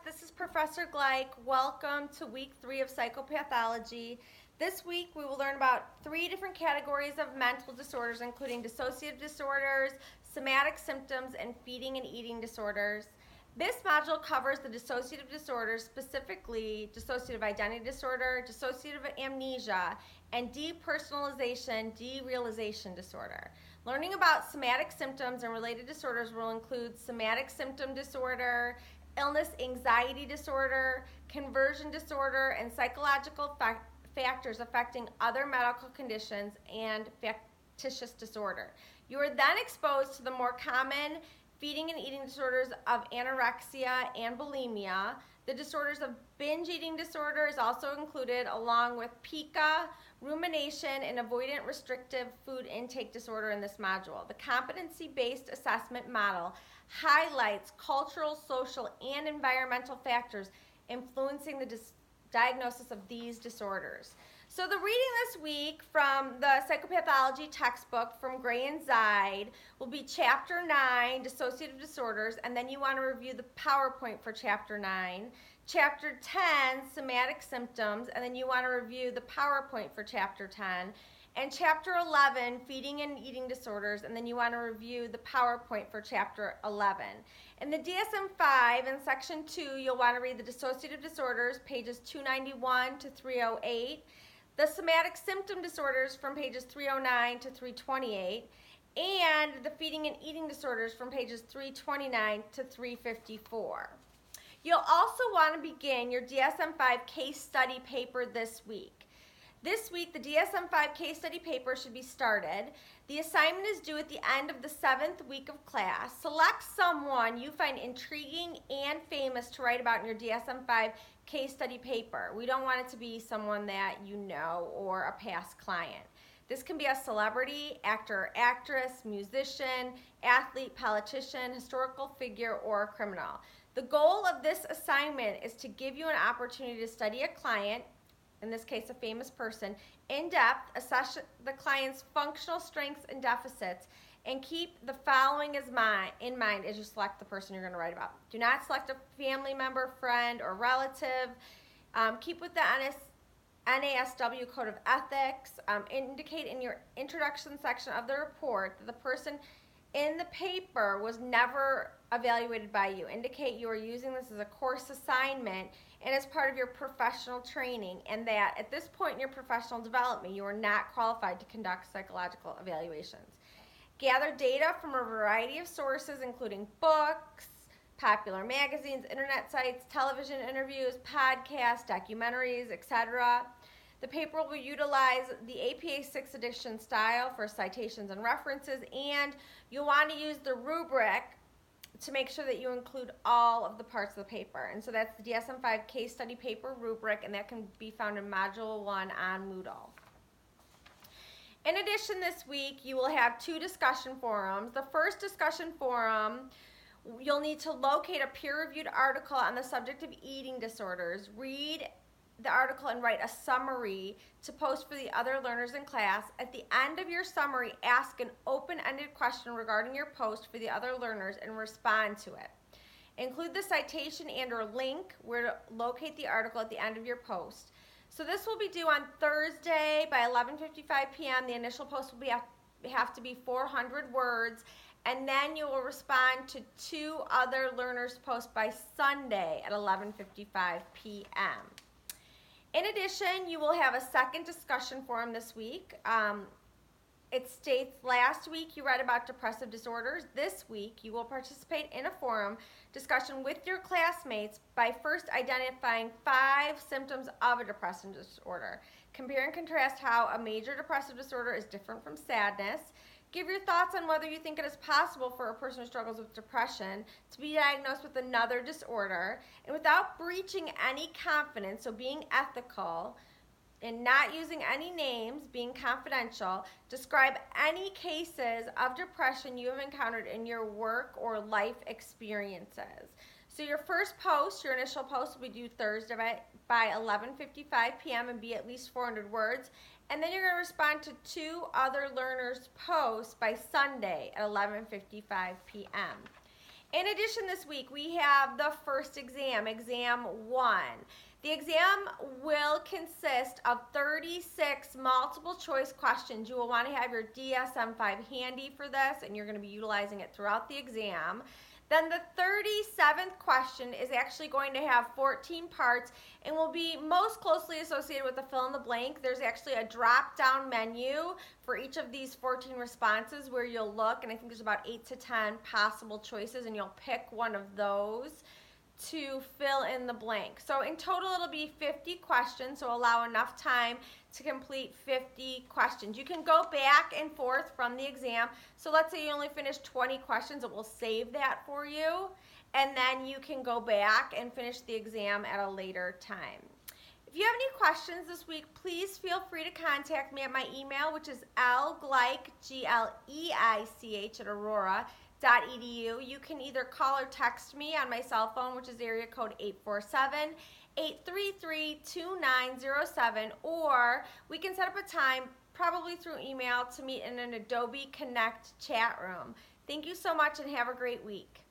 This is Professor Gleich. Welcome to week 3 of Psychopathology. This week we will learn about 3 different categories of mental disorders, including dissociative disorders, somatic symptoms, and feeding and eating disorders. This module covers the dissociative disorders, specifically dissociative identity disorder, dissociative amnesia, and depersonalization, derealization disorder. Learning about somatic symptoms and related disorders will include somatic symptom disorder, illness anxiety disorder, conversion disorder, and psychological factors affecting other medical conditions and factitious disorder. You are then exposed to the more common feeding and eating disorders of anorexia and bulimia. The disorders of binge eating disorder is also included, along with pica, rumination, and avoidant restrictive food intake disorder in this module. The competency-based assessment model highlights cultural, social, and environmental factors influencing the diagnosis of these disorders. So the reading this week from the Psychopathology textbook from Gray and Zide will be Chapter 9, Dissociative Disorders, and then you want to review the PowerPoint for Chapter 9. Chapter 10, Somatic Symptoms, and then you want to review the PowerPoint for Chapter 10. And Chapter 11, Feeding and Eating Disorders, and then you want to review the PowerPoint for Chapter 11. In the DSM-5, in Section 2, you'll want to read the dissociative disorders, pages 291 to 308, the somatic symptom disorders from pages 309 to 328, and the feeding and eating disorders from pages 329 to 354. You'll also want to begin your DSM-5 case study paper this week. This week, the DSM-5 case study paper should be started. The assignment is due at the end of the 7th week of class. Select someone you find intriguing and famous to write about in your DSM-5 case study paper. We don't want it to be someone that you know or a past client. This can be a celebrity, actor or actress, musician, athlete, politician, historical figure, or a criminal. The goal of this assignment is to give you an opportunity to study a client, in this case a famous person, in depth, assess the client's functional strengths and deficits, and keep the following in mind as you select the person you're going to write about. Do not select a family member, friend, or relative. Keep with the NASW Code of Ethics. Indicate in your introduction section of the report that the person in the paper was never evaluated by you. Indicate you are using this as a course assignment and as part of your professional training, and that at this point in your professional development, you are not qualified to conduct psychological evaluations. Gather data from a variety of sources, including books, popular magazines, internet sites, television interviews, podcasts, documentaries, etc. The paper will utilize the APA 6th edition style for citations and references, and you'll want to use the rubric to make sure that you include all of the parts of the paper. And so that's the DSM-5 case study paper rubric, and that can be found in Module 1 on Moodle. In addition, this week you will have 2 discussion forums. The first discussion forum, you'll need to locate a peer-reviewed article on the subject of eating disorders, read the article and write a summary to post for the other learners in class. At the end of your summary, ask an open-ended question regarding your post for the other learners and respond to it. Include the citation and or link where to locate the article at the end of your post. So this will be due on Thursday by 11:55 p.m. The initial post will have to be 400 words, and then you will respond to 2 other learners' posts by Sunday at 11:55 p.m. In addition, you will have a second discussion forum this week. It states last week you read about depressive disorders. This week you will participate in a forum discussion with your classmates by first identifying 5 symptoms of a depressive disorder. Compare and contrast how a major depressive disorder is different from sadness. Give your thoughts on whether you think it is possible for a person who struggles with depression to be diagnosed with another disorder, and without breaching any confidence, so being ethical and not using any names, being confidential, describe any cases of depression you have encountered in your work or life experiences. So your first post, your initial post, will be due Thursday by 11:55 p.m. and be at least 400 words. And then you're going to respond to 2 other learners' posts by Sunday at 11:55 p.m. In addition, this week we have the first exam, Exam 1. The exam will consist of 36 multiple choice questions. You will want to have your DSM-5 handy for this, and you're going to be utilizing it throughout the exam. Then the 37th question is actually going to have 14 parts and will be most closely associated with the fill in the blank. There's actually a drop down menu for each of these 14 responses where you'll look, and I think there's about 8 to 10 possible choices, and you'll pick one of those to fill in the blank. So in total it'll be 50 questions, so allow enough time to complete 50 questions. You can go back and forth from the exam. So let's say you only finish 20 questions, it will save that for you, and then you can go back and finish the exam at a later time. If you have any questions this week, please feel free to contact me at my email, which is lgleich, G-L-E-I-C-H at aurora.edu. You can either call or text me on my cell phone, which is area code 847-833-2907, or we can set up a time, probably through email, to meet in an Adobe Connect chat room. Thank you so much and have a great week.